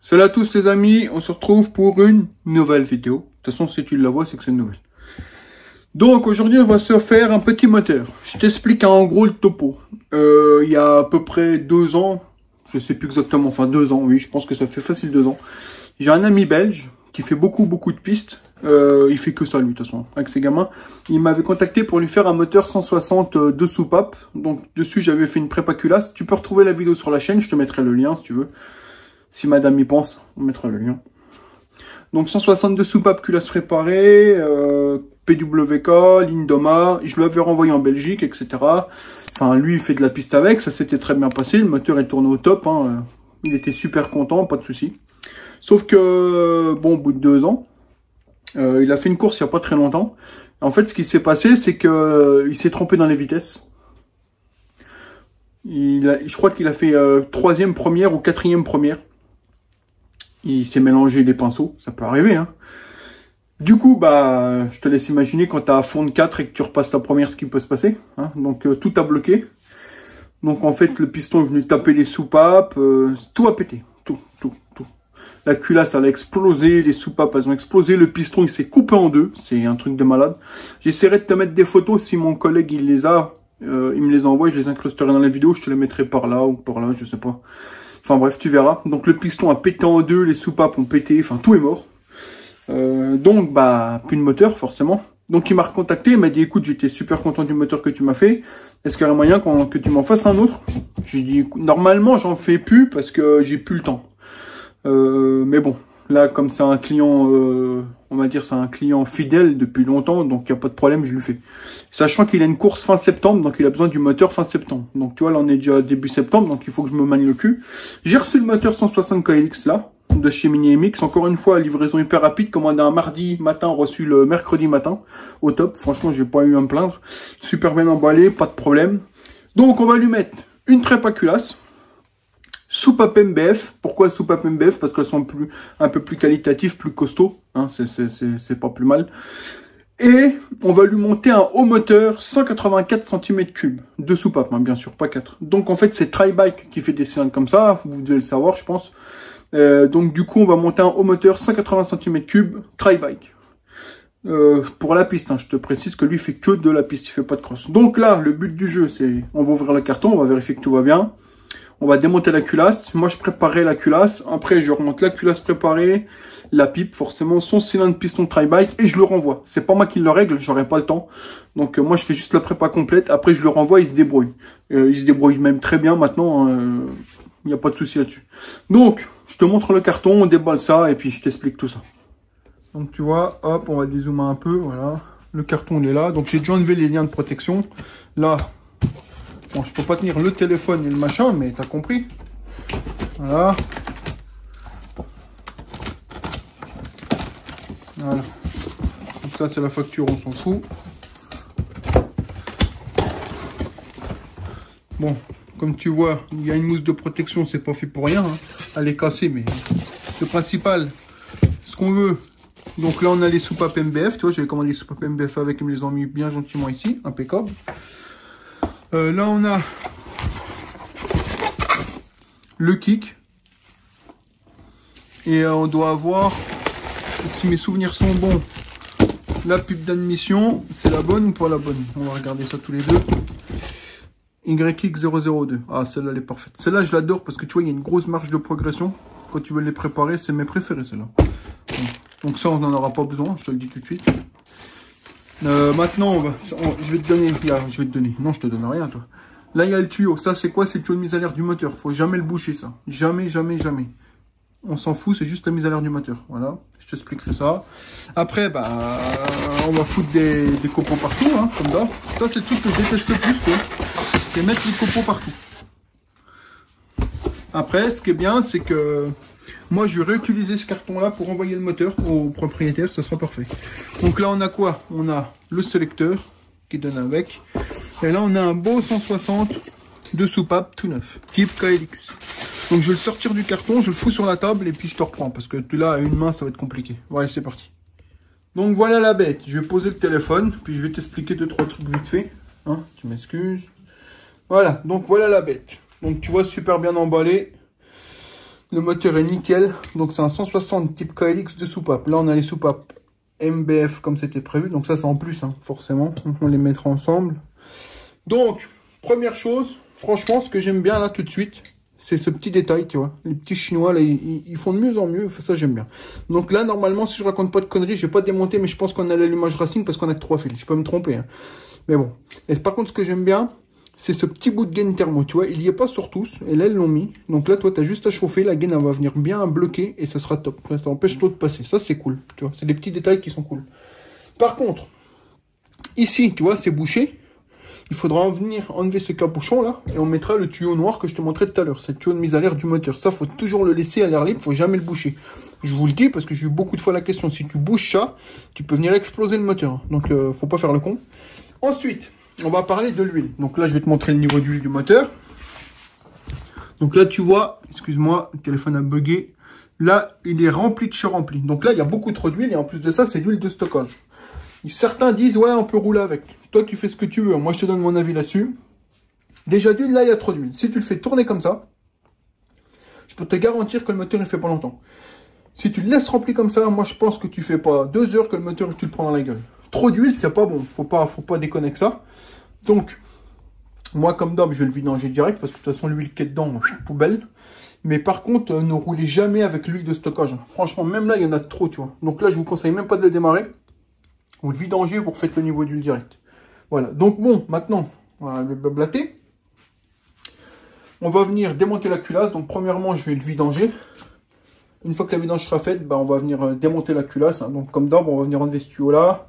Salut à tous les amis, on se retrouve pour une nouvelle vidéo. De toute façon, si tu la vois, c'est que c'est une nouvelle. Donc aujourd'hui, on va se faire un petit moteur. Je t'explique en gros le topo. Il y a à peu près 2 ans, je sais plus exactement, enfin 2 ans, oui, je pense que ça fait facile 2 ans. J'ai un ami belge qui fait beaucoup de pistes. Il fait que ça lui, de toute façon, avec ses gamins. Il m'avait contacté pour lui faire un moteur 160 de soupape. Donc dessus, j'avais fait une prépa culasse. Tu peux retrouver la vidéo sur la chaîne, je te mettrai le lien si tu veux. Si madame y pense, on mettra le lien. Donc 162 soupapes culasse préparées, PWK, Lindoma, je lui avais renvoyé en Belgique, etc. Enfin, lui, il fait de la piste avec, ça s'était très bien passé, le moteur est tourné au top, hein. Il était super content, pas de souci. Sauf que, bon, au bout de 2 ans, il a fait une course il n'y a pas très longtemps. En fait, ce qui s'est passé, c'est qu'il s'est trompé dans les vitesses. Je crois qu'il a fait 3e première ou 4e première. Il s'est mélangé les pinceaux, ça peut arriver, hein. Du coup, bah, je te laisse imaginer quand tu as à fond de 4 et que tu repasses la première, ce qui peut se passer, hein. Donc, tout a bloqué. Donc, en fait, le piston est venu taper les soupapes. Tout a pété. Tout. La culasse, elle a explosé. Les soupapes, elles ont explosé. Le piston, il s'est coupé en deux. C'est un truc de malade. J'essaierai de te mettre des photos si mon collègue, il les a. Il me les envoie. Je les incrusterai dans la vidéo. Je te les mettrai par là ou par là, je sais pas. Enfin bref, tu verras. Donc le piston a pété en deux, les soupapes ont pété, enfin tout est mort. Donc bah, plus de moteur forcément. Donc il m'a recontacté, il m'a dit écoute, j'étais super content du moteur que tu m'as fait. Est-ce qu'il y a moyen que tu m'en fasses un autre? J'ai dit normalement j'en fais plus parce que j'ai plus le temps. Mais bon, là comme c'est un client, on va dire c'est un client fidèle depuis longtemps, donc il n'y a pas de problème, je lui fais. Sachant qu'il a une course fin septembre, donc il a besoin du moteur fin septembre. Donc tu vois, là on est déjà début septembre, donc il faut que je me manie le cul. J'ai reçu le moteur 160 KLX là, de chez Mini MX. Encore une fois, livraison hyper rapide, commandé un mardi matin, reçu le mercredi matin. Au top, franchement j'ai pas eu à me plaindre. Super bien emballé, pas de problème. Donc on va lui mettre une prépa culasse. Soupape MBF. Pourquoi soupape MBF? Parce qu'elles sont un peu plus qualitatives, plus costauds. Hein, c'est pas plus mal. Et on va lui monter un haut moteur 184 cm3 de soupape, hein, bien sûr, pas 4. Donc en fait, c'est Tri-Bike qui fait des cylindres comme ça. Vous devez le savoir, je pense. Donc du coup, on va monter un haut moteur 180 cm3 Tri-Bike. Pour la piste, hein, je te précise que lui, il fait que de la piste, il fait pas de cross. Donc là, le but du jeu, c'est on va ouvrir le carton, on va vérifier que tout va bien. On va démonter la culasse. Moi, je préparais la culasse. Après, je remonte la culasse préparée, la pipe, forcément, son cylindre piston Tri-Bike et je le renvoie. C'est pas moi qui le règle, j'aurai pas le temps. Donc, moi, je fais juste la prépa complète. Après, je le renvoie, il se débrouille. Il se débrouille même très bien maintenant. Il n'y a pas de souci là-dessus. Donc, je te montre le carton, on déballe ça et puis je t'explique tout ça. Donc, tu vois, hop, on va dézoomer un peu. Voilà. Le carton, il est là. Donc, j'ai déjà enlevé les liens de protection. Là. Bon, je peux pas tenir le téléphone et le machin, mais t'as compris. Voilà. Voilà. Donc ça, c'est la facture, on s'en fout. Bon, comme tu vois, il y a une mousse de protection, c'est pas fait pour rien, hein. Elle est cassée, mais le principal, ce qu'on veut. Donc là, on a les soupapes MBF. Tu vois, j'avais commandé les soupapes MBF avec, ils me les ont mis bien gentiment ici, impeccable. Là, on a le kick. Et on doit avoir, si mes souvenirs sont bons, la pub d'admission. C'est la bonne ou pas la bonne? On va regarder ça tous les deux. YKick 002. Ah, celle-là, elle est parfaite. Celle-là, je l'adore parce que tu vois, il y a une grosse marge de progression. Quand tu veux les préparer, c'est mes préférés, celle-là. Donc ça, on n'en aura pas besoin, je te le dis tout de suite. Maintenant, je vais te donner, là, non, je te donne rien, toi. Là, il y a le tuyau. Ça, c'est quoi? C'est le tuyau de mise à l'air du moteur. Faut jamais le boucher, ça. Jamais. On s'en fout, c'est juste la mise à l'air du moteur. Voilà, je t'expliquerai ça. Après, bah, on va foutre des copeaux partout, hein, comme d'hab. Ça, c'est le truc que je déteste le plus, quoi. C'est mettre les copeaux partout. Après, ce qui est bien, c'est que moi, je vais réutiliser ce carton-là pour envoyer le moteur au propriétaire. Ça sera parfait. Donc là, on a quoi? On a le sélecteur qui donne avec. Et là, on a un beau 160 de soupape tout neuf, type KLX. Donc, je vais le sortir du carton, je le fous sur la table et puis je te reprends. Parce que là, à une main, ça va être compliqué. Ouais, c'est parti. Donc, voilà la bête. Je vais poser le téléphone, puis je vais t'expliquer 2-3 trucs vite fait. Hein, tu m'excuses. Voilà, donc voilà la bête. Donc, tu vois, super bien emballé. Le moteur est nickel. Donc c'est un 160 type KLX de soupape. Là on a les soupapes MBF comme c'était prévu. Donc ça c'est en plus, hein, forcément. On les mettra ensemble. Donc, première chose, franchement, ce que j'aime bien là tout de suite, c'est ce petit détail, tu vois. Les petits chinois là, ils font de mieux en mieux. Ça j'aime bien. Donc là, normalement, si je raconte pas de conneries, je vais pas démonter, mais je pense qu'on a l'allumage racing parce qu'on a que 3 fils. Je peux me tromper, hein. Mais bon. Et par contre, ce que j'aime bien, c'est ce petit bout de gaine thermo, tu vois. Il y est pas sur tous. Et là, ils l'ont mis. Donc là, toi, tu as juste à chauffer. La gaine, elle va venir bien bloquer et ça sera top. Ça empêche l'eau de passer. Ça, c'est cool. Tu vois, c'est des petits détails qui sont cool. Par contre, ici, tu vois, c'est bouché. Il faudra venir enlever ce capuchon là et on mettra le tuyau noir que je te montrais tout à l'heure. C'est le tuyau de mise à l'air du moteur. Ça, faut toujours le laisser à l'air libre. Faut jamais le boucher. Je vous le dis parce que j'ai eu beaucoup de fois la question. Si tu bouches ça, tu peux venir exploser le moteur. Donc, faut pas faire le con. Ensuite, on va parler de l'huile. Donc là, je vais te montrer le niveau d'huile du moteur. Donc là, tu vois, excuse-moi, le téléphone a bugué. Là, il est rempli de rempli. Donc là, il y a beaucoup trop d'huile et en plus de ça, c'est l'huile de stockage. Certains disent, ouais, on peut rouler avec. Toi, tu fais ce que tu veux. Moi, je te donne mon avis là-dessus. Déjà, d'une, là, il y a trop d'huile. Si tu le fais tourner comme ça, je peux te garantir que le moteur, il fait pas longtemps. Si tu le laisses rempli comme ça, moi, je pense que tu fais pas 2 heures que le moteur, tu le prends dans la gueule. Trop d'huile, c'est pas bon. Faut pas déconner que ça. Donc, moi, comme d'hab, je vais le vidanger direct parce que de toute façon, l'huile qui est dedans, poubelle. Mais par contre, ne roulez jamais avec l'huile de stockage. Franchement, même là, il y en a trop, tu vois. Donc là, je vous conseille même pas de le démarrer. Vous le vidangez, vous refaites le niveau d'huile direct. Voilà. Donc bon, maintenant, on va le blablater. On va venir démonter la culasse. Donc premièrement, je vais le vidanger. Une fois que la vidange sera faite, bah, on va venir démonter la culasse. Hein. Donc comme d'hab, on va venir enlever ce tuyau-là.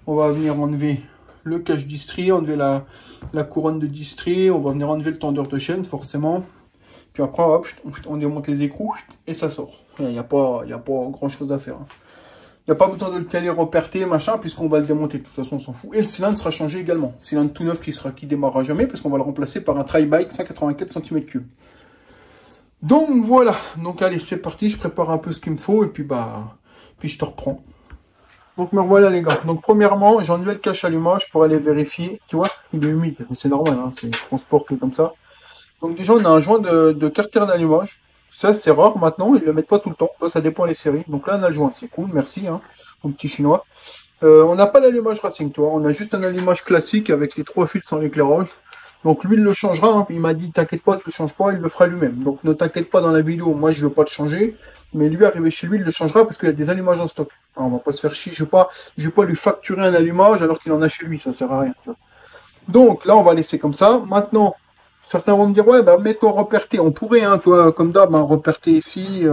On va venir enlever le cache distri, enlever la couronne de distri. On va venir enlever le tendeur de chaîne, forcément. Puis après, hop, on démonte les écrous et ça sort. Il n'y a pas grand-chose à faire. Hein. Il n'y a pas besoin de le caler, reperter, machin, puisqu'on va le démonter. De toute façon, on s'en fout. Et le cylindre sera changé également. Cylindre tout neuf qui démarrera jamais, parce qu'on va le remplacer par un tri-bike 184 cm3. Donc voilà. Donc allez, c'est parti. Je prépare un peu ce qu'il me faut, et puis puis je te reprends. Donc me revoilà les gars. Donc premièrement, j'ai enlevé le cache allumage pour aller vérifier. Tu vois, il est humide, mais c'est normal, hein, c'est transport que comme ça. Donc déjà, on a un joint de carter d'allumage. Ça, c'est rare maintenant, ils ne le mettent pas tout le temps. Ça dépend des séries. Donc là, on a le joint, c'est cool, merci, hein, mon petit chinois. On n'a pas l'allumage racing, tu vois. On a juste un allumage classique avec les 3 fils sans l'éclairage. Donc lui, il le changera. Hein. Il m'a dit, t'inquiète pas, tu le changes pas, il le fera lui-même. Donc ne t'inquiète pas dans la vidéo, moi, je ne veux pas le changer. Mais lui, arrivé chez lui, il le changera parce qu'il y a des allumages en stock. Alors, on va pas se faire chier, je vais pas lui facturer un allumage alors qu'il en a chez lui, ça sert à rien. Tu vois. Donc là, on va laisser comme ça. Maintenant, certains vont me dire, ouais, bah, mets-toi reperté. On pourrait, hein, toi, comme d'hab, hein, reperter ici,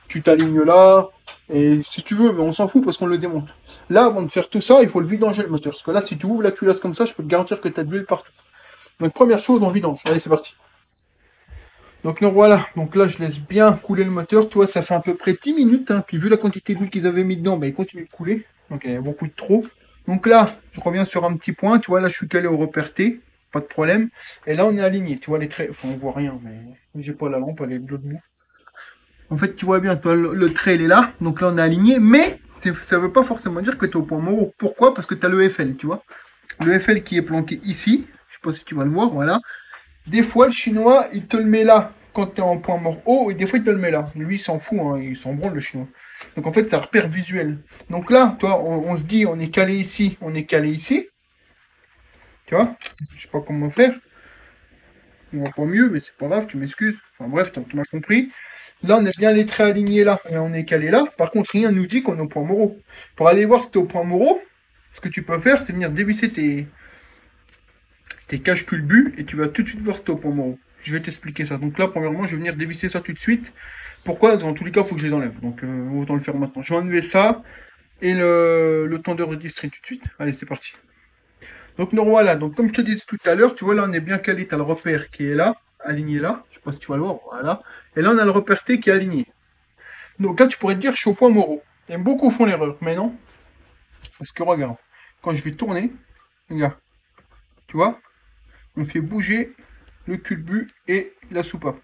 tu t'alignes là, et si tu veux, mais on s'en fout parce qu'on le démonte. Là, avant de faire tout ça, il faut le vidanger le moteur. Parce que là, si tu ouvres la culasse comme ça, je peux te garantir que tu as de l'huile partout. Donc, première chose, on vidange. Allez, c'est parti. Donc, nous voilà. Donc là, je laisse bien couler le moteur. Tu vois, ça fait à peu près 10 minutes. Hein. Puis, vu la quantité d'huile qu'ils avaient mis dedans, bah, il continue de couler. Donc, il y a beaucoup de trop. Donc là, je reviens sur un petit point. Tu vois, là, je suis calé au reperté. Pas de problème. Et là, on est aligné. Tu vois les traits. Enfin, on voit rien, mais j'ai pas la lampe, elle est de l'autre bout. En fait, tu vois bien, toi, le trait, il est là. Donc là, on est aligné. Mais ça veut pas forcément dire que tu es au point mort. Pourquoi? Parce que tu as le FL, tu vois. Le FL qui est planqué ici. Je sais pas si tu vas le voir, voilà. Des fois, le chinois, il te le met là quand tu es en point mort haut. Et des fois, il te le met là. Lui, il s'en fout. Hein, il s'en branle, le chinois. Donc, en fait, c'est un repère visuel. Donc là, toi, on se dit, on est calé ici. On est calé ici. Tu vois, je sais pas comment faire. On voit pas mieux, mais c'est pas grave, tu m'excuses. Enfin bref, tu m'as compris. Là, on est bien les traits alignés là, et on est calé là. Par contre, rien ne nous dit qu'on est au point moraux. Pour aller voir si tu es au point moraux, ce que tu peux faire, c'est venir dévisser tes caches culbus, et tu vas tout de suite voir si tu es au point moraux. Je vais t'expliquer ça. Donc là, premièrement, je vais venir dévisser ça tout de suite. Pourquoi? Dans tous les cas, il faut que je les enlève. Donc autant le faire maintenant. Je vais enlever ça, et le tendeur de distri tout de suite. Allez, c'est parti. Donc nous voilà, donc comme je te disais tout à l'heure, tu vois là on est bien calé, tu as le repère qui est là, aligné là, je sais pas si tu vas le voir, voilà. Et là on a le repère T qui est aligné. Donc là tu pourrais te dire je suis au point moraux. Et beaucoup font l'erreur, mais non. Parce que regarde, quand je vais tourner, regarde, tu vois, on fait bouger le culbut et la soupape.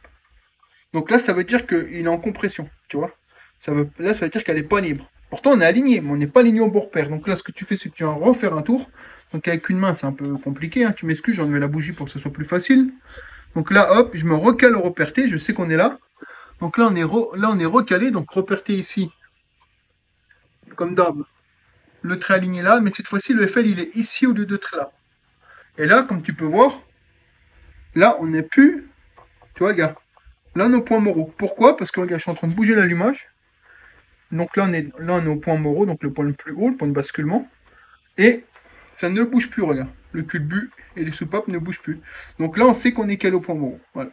Donc là ça veut dire qu'il est en compression, tu vois. Là ça veut dire qu'elle n'est pas libre. Pourtant on est aligné, mais on n'est pas aligné au bon repère. Donc là ce que tu fais c'est que tu vas refaire un tour. Donc avec une main, c'est un peu compliqué. Hein. Tu m'excuses, j'ai enlevé la bougie pour que ce soit plus facile. Donc là, hop, je me recale au repère T. Je sais qu'on est là. Donc là, on est recalé, donc reperté ici, comme d'hab, le trait aligné là, mais cette fois-ci, le FL, il est ici au lieu de trait là. Et là, comme tu peux voir, là, on n'est plus, tu vois, regarde, là, on est au point moraux. Pourquoi? Parce que, regarde, je suis en train de bouger l'allumage. Donc là, on est au point moraux, donc le point le plus haut, le point de basculement. Et ça ne bouge plus, regarde. Le culbut et les soupapes ne bougent plus. Donc là, on sait qu'on est calé au point moraux. Voilà.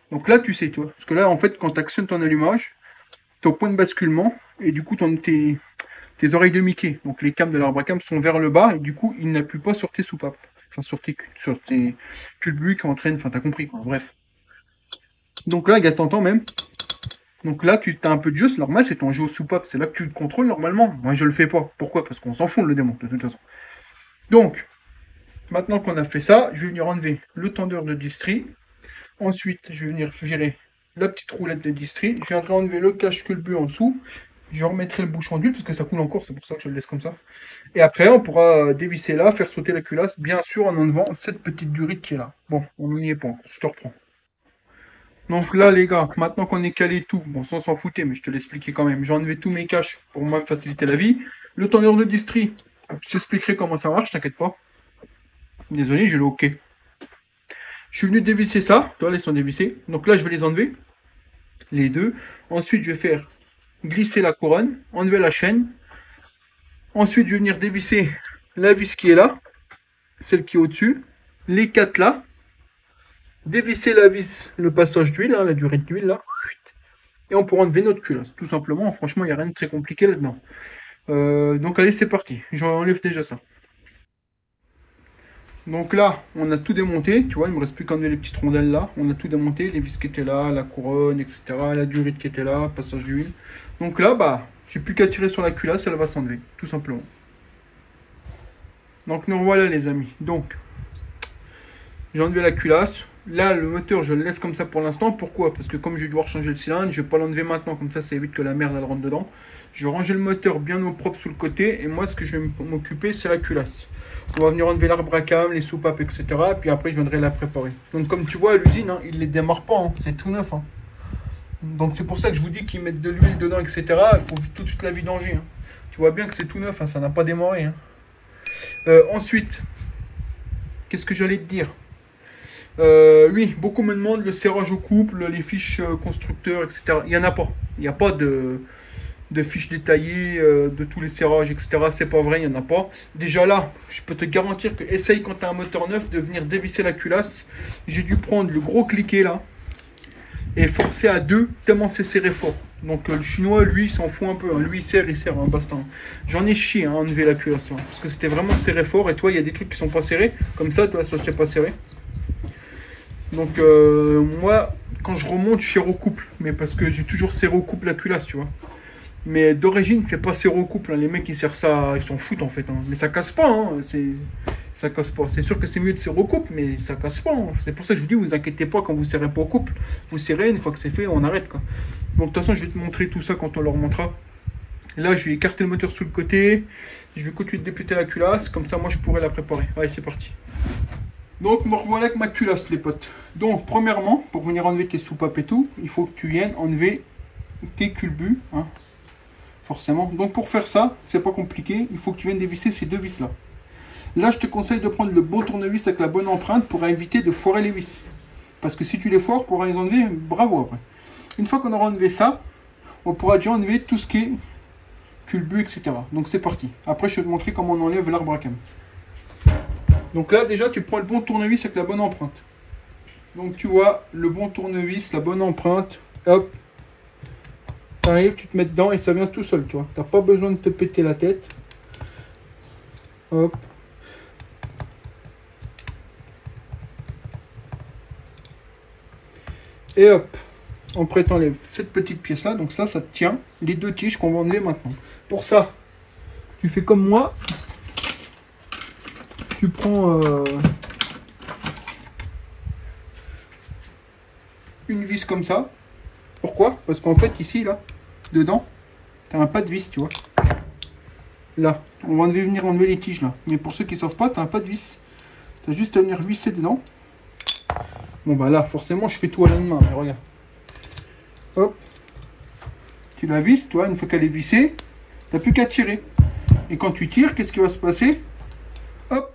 Donc là, tu sais, toi. Parce que là, en fait, quand tu actionnes ton allumage, tu es au point de basculement. Et du coup, tes oreilles de Mickey, donc les câbles de l'arbre à câble, sont vers le bas. Et du coup, ils n'appuient pas sur tes soupapes. Enfin, sur tes culbuts qui entraînent. Enfin, t'as compris, quoi. Bref. Donc là, regarde, t'entends même. Donc là, tu as un peu de jeu, c'est normal, c'est ton jeu aux soupapes. C'est là que tu le contrôles normalement. Moi, je le fais pas. Pourquoi? Parce qu'on s'en fout de le démon, de toute façon. Donc, maintenant qu'on a fait ça, je vais venir enlever le tendeur de distri. Ensuite, je vais venir virer la petite roulette de distri. Je viendrai enlever le cache-culbut en dessous. Je remettrai le bouchon d'huile parce que ça coule encore, c'est pour ça que je le laisse comme ça. Et après, on pourra dévisser là, faire sauter la culasse, bien sûr en enlevant cette petite durite qui est là. Bon, on n'y est pas encore, je te reprends. Donc là, les gars, maintenant qu'on est calé tout, bon, ça on s'en foutait, mais je te l'expliquais quand même. J'ai enlevé tous mes caches pour moi me faciliter la vie. Le tendeur de distri, je t'expliquerai comment ça marche, t'inquiète pas. Désolé, j'ai le OK. Je suis venu dévisser ça. Toi, là, ils sont dévissés. Donc là, je vais les enlever. Les deux. Ensuite, je vais faire glisser la couronne, enlever la chaîne. Ensuite, je vais venir dévisser la vis qui est là, celle qui est au-dessus. Les quatre là. Dévisser la vis, le passage d'huile, hein, la durée d'huile là. Et on pourra enlever notre culasse, tout simplement. Franchement, il n'y a rien de très compliqué là-dedans. Donc allez, c'est parti. J'enlève déjà ça. Donc là, on a tout démonté, tu vois, il me reste plus qu'à enlever les petites rondelles là. On a tout démonté, les vis qui étaient là, la couronne, etc. La durite qui était là, passage d'huile. Donc là, bah, j'ai plus qu'à tirer sur la culasse, elle va s'enlever, tout simplement. Donc nous revoilà les amis. Donc, j'ai enlevé la culasse. Là, le moteur, je le laisse comme ça pour l'instant. Pourquoi? Parce que comme je vais devoir changer le cylindre, je vais pas l'enlever maintenant, comme ça évite que la merde elle rentre dedans. Je vais ranger le moteur bien au propre sous le côté. Et moi, ce que je vais m'occuper, c'est la culasse. On va venir enlever l'arbre à câble, les soupapes, etc. Et puis après, je viendrai la préparer. Donc comme tu vois, à l'usine, hein, ils les démarrent pas. Hein, c'est tout neuf. Hein. Donc c'est pour ça que je vous dis qu'ils mettent de l'huile dedans, etc. Il faut tout de suite la vidanger. Hein. Tu vois bien que c'est tout neuf, hein, ça n'a pas démarré. Hein. Ensuite, qu'est-ce que j'allais te dire? Oui, beaucoup me demandent le serrage au couple, les fiches constructeurs, etc. Il n'y en a pas. Il n'y a pas de fiches détaillées de tous les serrages, etc. C'est pas vrai, il n'y en a pas. Déjà là, je peux te garantir que essaye quand tu as un moteur neuf de venir dévisser la culasse. J'ai dû prendre le gros cliquet là et forcer à 2 tellement c'est serré fort. Donc le chinois, lui, il s'en fout un peu. Hein. Lui, il serre un baston. J'en ai chié à enlever la culasse là, parce que c'était vraiment serré fort. Et toi, il y a des trucs qui sont pas serrés. Comme ça, toi, ça c'est pas serré. Donc moi, quand je remonte, je serre au couple. Mais parce que j'ai toujours serré au couple la culasse, tu vois. Mais d'origine, c'est pas serré au couple. Hein. Les mecs, ils serrent ça, ils s'en foutent en fait. Hein. Mais ça casse pas. Hein. Ça casse pas. C'est sûr que c'est mieux de serrer au couple, mais ça casse pas. Hein. C'est pour ça que je vous dis, vous inquiétez pas quand vous serrez pas au couple. Vous serrez, une fois que c'est fait, on arrête quoi. Donc de toute façon, je vais te montrer tout ça quand on le remontera. Là, je vais écarter le moteur sous le côté. Je vais continuer de dépluter la culasse. Comme ça, moi, je pourrai la préparer. Allez, c'est parti. Donc, me revoilà avec ma culasse, les potes. Donc, premièrement, pour venir enlever tes soupapes et tout, il faut que tu viennes enlever tes culbuts. Hein, forcément. Donc, pour faire ça, c'est pas compliqué. Il faut que tu viennes dévisser ces deux vis-là. Là, je te conseille de prendre le bon tournevis avec la bonne empreinte pour éviter de foirer les vis. Parce que si tu les foires, pour les enlever, bravo après. Une fois qu'on aura enlevé ça, on pourra déjà enlever tout ce qui est culbut, etc. Donc, c'est parti. Après, je vais te montrer comment on enlève l'arbre à câble. Donc là, déjà, tu prends le bon tournevis avec la bonne empreinte. Donc, tu vois, le bon tournevis, la bonne empreinte. Hop. Tu arrives, tu te mets dedans et ça vient tout seul, tu vois. Tu n'as pas besoin de te péter la tête. Hop. Et hop. Après, tu enlèves cette petite pièce-là. Donc ça te tient. Les deux tiges qu'on va enlever maintenant. Pour ça, tu fais comme moi. Tu prends une vis comme ça. Pourquoi? Parce qu'en fait, ici, là, dedans, tu as un pas de vis, tu vois. Là, on va venir enlever les tiges, là. Mais pour ceux qui ne savent pas, tu as un pas de vis. Tu as juste à venir visser dedans. Bon, bah là, forcément, je fais tout à la main, mais regarde. hop, tu la visses, tu vois, une fois qu'elle est vissée, tu n'as plus qu'à tirer. Et quand tu tires, qu'est-ce qui va se passer? Hop,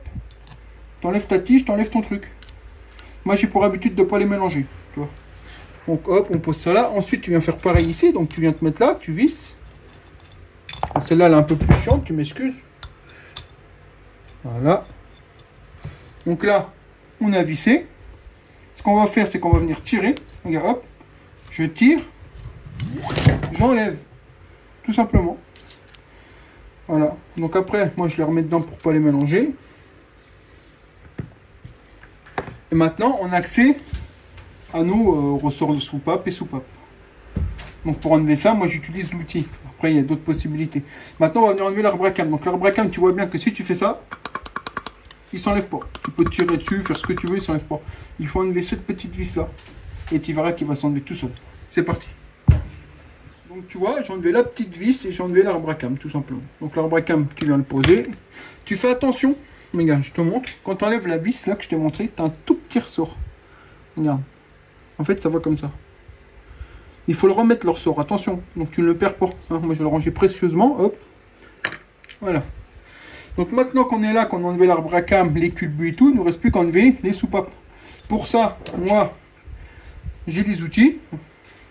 tu enlèves ta tige, tu enlèves ton truc. Moi, j'ai pour habitude de ne pas les mélanger, tu vois. Donc hop, on pose ça là. Ensuite, tu viens faire pareil ici. Donc tu viens te mettre là, tu visses. Celle-là, elle est un peu plus chiante, tu m'excuses. Voilà. Donc là, on a vissé. Ce qu'on va faire, c'est qu'on va venir tirer. Regarde, hop, je tire, j'enlève, tout simplement. Voilà. Donc après, moi, je les remets dedans pour pas les mélanger. Et maintenant, on a accès à nos ressorts de soupape et soupape. Donc pour enlever ça, moi j'utilise l'outil. Après, il y a d'autres possibilités. Maintenant, on va venir enlever l'arbre à cam. Donc l'arbre à cam, tu vois bien que si tu fais ça, il s'enlève pas. Tu peux tirer dessus, faire ce que tu veux, il s'enlève pas. Il faut enlever cette petite vis là. Et tu verras qu'il va s'enlever tout seul. C'est parti. Donc tu vois, j'ai enlevé la petite vis et j'ai enlevé l'arbre à cam, tout simplement. Donc l'arbre à cam, tu viens le poser. Tu fais attention. Mais regarde, je te montre. Quand tu enlèves la vis là que je t'ai montré, tu as un tout petit ressort. Regarde. En fait, ça va comme ça. Il faut le remettre le ressort, attention. Donc tu ne le perds pas. Hein. Moi, je vais le ranger précieusement. Hop. Voilà. Donc maintenant qu'on est là, qu'on a enlevé l'arbre à cam, les culbus et tout, il ne nous reste plus qu'à enlever les soupapes. Pour ça, moi, j'ai les outils.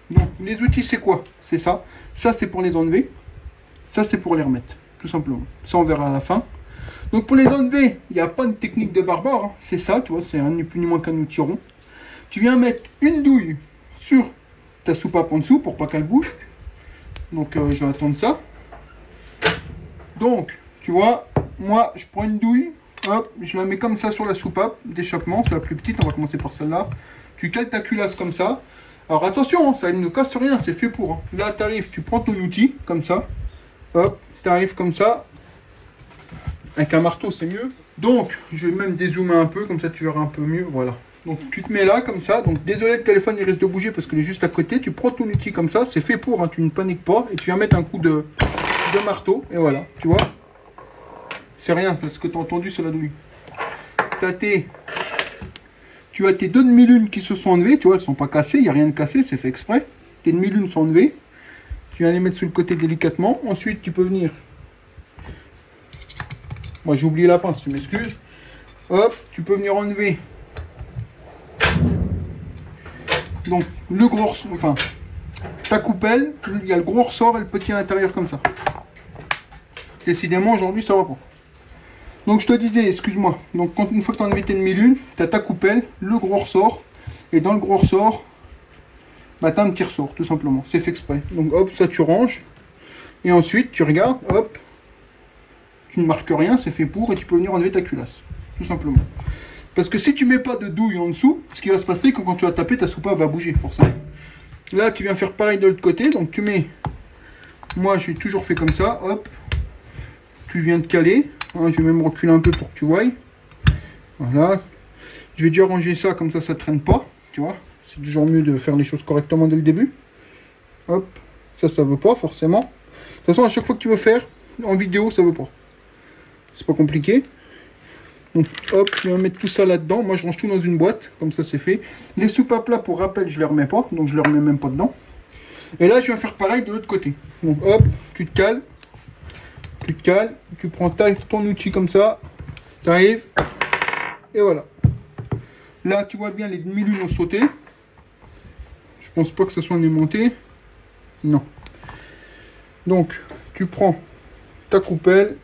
Donc les outils, c'est quoi? C'est ça. Ça, c'est pour les enlever. Ça, c'est pour les remettre. Tout simplement. Ça, on verra à la fin. Donc pour les enlever, il n'y a pas de technique de barbare. Hein. C'est ça, tu vois, c'est ni plus ni moins qu'un outil rond. Tu viens mettre une douille sur ta soupape en dessous pour pas qu'elle bouge. Donc je vais attendre ça. Donc, tu vois, moi je prends une douille, hop, je la mets comme ça sur la soupape d'échappement, c'est la plus petite, on va commencer par celle-là. Tu cales ta culasse comme ça. Alors attention, hein, ça ne casse rien, c'est fait pour. Hein. Là, tu arrives, tu prends ton outil, comme ça. Hop, tu arrives comme ça. Avec un marteau, c'est mieux. Donc, je vais même dézoomer un peu, comme ça tu verras un peu mieux, voilà. Donc tu te mets là comme ça, donc désolé le téléphone il risque de bouger parce qu'il est juste à côté, tu prends ton outil comme ça, c'est fait pour, hein, tu ne paniques pas, et tu viens mettre un coup de marteau, et voilà, tu vois. C'est rien, ce que tu as entendu c'est la douille. Tu as tes deux demi-lunes qui se sont enlevées, tu vois, elles ne sont pas cassées, il n'y a rien de cassé, c'est fait exprès. Tes demi-lunes sont enlevées, tu viens les mettre sur le côté délicatement, ensuite tu peux venir... Moi j'ai oublié la pince, tu m'excuses. Hop, tu peux venir enlever... Donc, le gros ressort, enfin, ta coupelle, il y a le gros ressort et le petit à l'intérieur comme ça. Décidément, aujourd'hui, ça va pas. Donc, je te disais, excuse-moi, donc une fois que tu as enlevé tes demi-lunes, tu as ta coupelle, le gros ressort, et dans le gros ressort, bah, tu as un petit ressort, tout simplement. C'est fait exprès. Donc, hop, ça tu ranges. Et ensuite, tu regardes, hop, tu ne marques rien, c'est fait pour, et tu peux venir enlever ta culasse. Tout simplement. Parce que si tu mets pas de douille en dessous, ce qui va se passer, c'est que quand tu vas taper, ta soupape va bouger, forcément. Là, tu viens faire pareil de l'autre côté. Donc, tu mets... Moi, j'ai toujours fait comme ça. Hop. Tu viens de caler. Hein, je vais même reculer un peu pour que tu voyes. Voilà. Je vais déjà ranger ça, comme ça ne traîne pas. Tu vois. C'est toujours mieux de faire les choses correctement dès le début. Hop. Ça ne veut pas, forcément. De toute façon, à chaque fois que tu veux faire, en vidéo, ça ne veut pas. C'est pas compliqué. Donc hop, je vais mettre tout ça là-dedans. Moi je range tout dans une boîte, comme ça c'est fait. Les soupapes là, pour rappel, je les remets pas, donc je les remets même pas dedans. Et là je vais faire pareil de l'autre côté. Donc hop, tu te cales, tu prends ton outil comme ça, tu arrives, et voilà. Là tu vois bien les demi-lunes ont sauté. Je pense pas que ça soit aimanté. Non. Donc tu prends ta coupelle.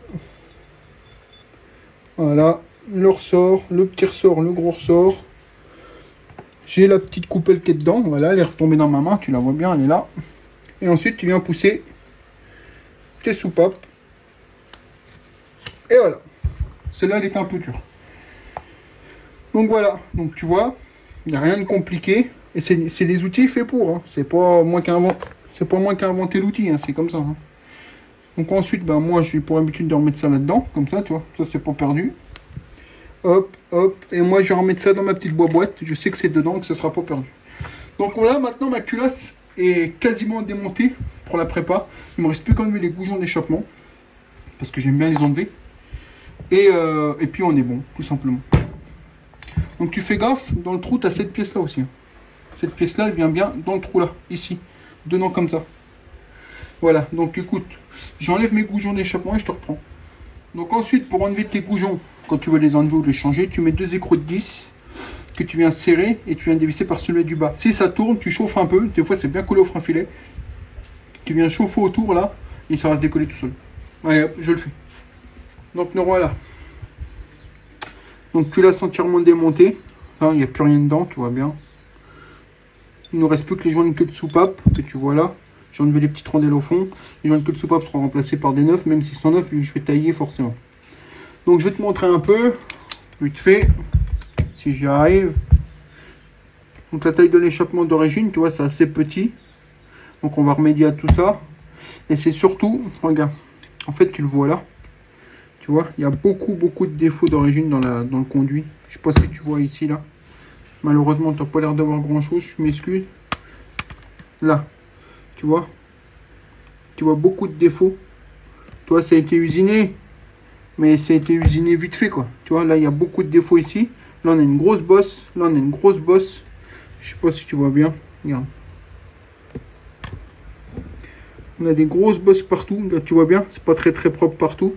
Voilà. Le ressort, le petit ressort, le gros ressort. J'ai la petite coupelle qui est dedans. Voilà, elle est retombée dans ma main. Tu la vois bien, elle est là. Et ensuite, tu viens pousser tes soupapes. Et voilà. Celle-là, elle est un peu dure. Donc voilà. Donc tu vois, il n'y a rien de compliqué. Et c'est des outils faits pour. Hein. C'est pas moi qui ai inventé l'outil. Hein. C'est comme ça. Hein. Donc ensuite, ben, moi, j'ai pour habitude de remettre ça là-dedans. Comme ça, tu vois. Ça, c'est pas perdu. Hop, hop, et moi je vais remettre ça dans ma petite boîte. Je sais que c'est dedans, que ça ne sera pas perdu. Donc là, maintenant, ma culasse est quasiment démontée pour la prépa. Il ne me reste plus qu'à enlever les goujons d'échappement. Parce que j'aime bien les enlever. Et puis on est bon, tout simplement. Donc tu fais gaffe, dans le trou, tu as cette pièce-là aussi. Hein. Cette pièce-là, elle vient bien dans le trou là, ici. donnant comme ça. Voilà, donc écoute, j'enlève mes goujons d'échappement et je te reprends. Donc ensuite, pour enlever tes goujons, quand tu veux les enlever ou les changer, tu mets 2 écrous de 10 que tu viens serrer et tu viens dévisser par celui du bas. Si ça tourne, tu chauffes un peu, des fois c'est bien collé au frein filet. Tu viens chauffer autour là et ça va se décoller tout seul. Allez hop, je le fais. Donc nous voilà. Donc tu laisses entièrement démonté. Là, il n'y a plus rien dedans, tu vois bien. Il ne nous reste plus que les joints de queue de soupape que tu vois là. J'ai enlevé les petites rondelles au fond. Les joints de queue de soupape seront remplacés par des neufs, même s'ils sont neufs, je vais tailler forcément. Donc je vais te montrer un peu, vite fait, si j'y arrive. Donc la taille de l'échappement d'origine, tu vois, c'est assez petit. Donc on va remédier à tout ça. Et c'est surtout, regarde, en fait tu le vois là. Tu vois, il y a beaucoup de défauts d'origine dans le conduit. Je sais pas si tu vois ici là. Malheureusement, tu n'as pas l'air d'avoir grand chose, je m'excuse. Là, tu vois beaucoup de défauts. Tu vois, ça a été usiné, mais ça a été usiné vite fait quoi. Tu vois, là il y a beaucoup de défauts ici. Là on a une grosse bosse, là on a une grosse bosse. Je sais pas si tu vois bien. Regarde. On a des grosses bosses partout. Là tu vois bien, c'est pas très propre partout.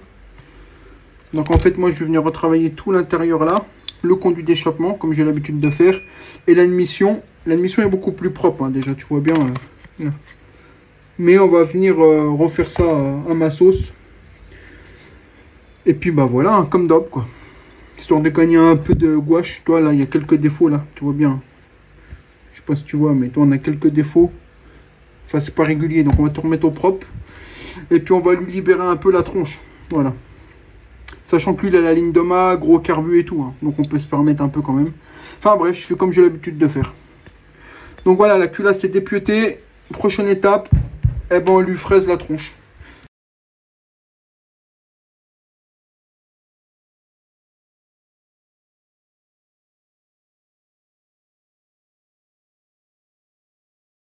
Donc en fait moi je vais venir retravailler tout l'intérieur là. Le conduit d'échappement comme j'ai l'habitude de faire. Et l'admission est beaucoup plus propre hein, déjà, tu vois bien. Là. Mais on va venir refaire ça à ma sauce. Et puis bah voilà, hein, comme d'hab quoi. Histoire de gagner un peu de gouache. Toi là, il y a quelques défauts là, tu vois bien. Je sais pas si tu vois, mais toi on a quelques défauts. Enfin c'est pas régulier, donc on va tout remettre au propre. Et puis on va lui libérer un peu la tronche. Voilà. Sachant que lui il a la ligne de mât, gros carbu et tout. Hein. Donc on peut se permettre un peu quand même. Enfin bref, je fais comme j'ai l'habitude de faire. Donc voilà, la culasse est dépiétée. Prochaine étape, eh ben on lui fraise la tronche.